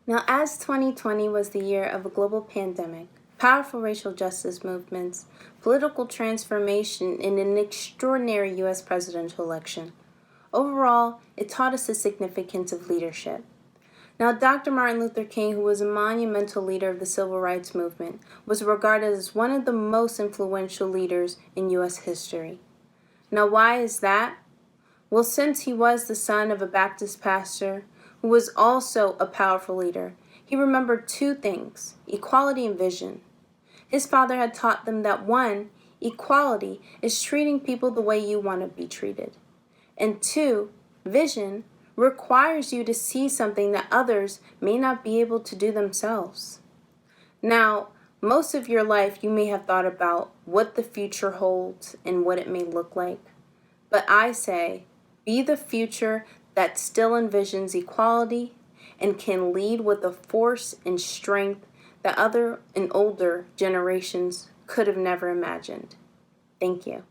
Now, as 2020 was the year of a global pandemic, powerful racial justice movements, political transformation, and an extraordinary U.S. presidential election, overall, it taught us the significance of leadership. Now, Dr. Martin Luther King, who was a monumental leader of the civil rights movement, was regarded as one of the most influential leaders in U.S. history. Now, why is that? Well, since he was the son of a Baptist pastor who was also a powerful leader, he remembered two things: equality and vision. His father had taught them that one, equality is treating people the way you want to be treated. And two, vision requires you to see something that others may not be able to do themselves. Now, most of your life you may have thought about what the future holds and what it may look like. But I say, be the future that still envisions equality and can lead with a force and strength that other and older generations could have never imagined. Thank you.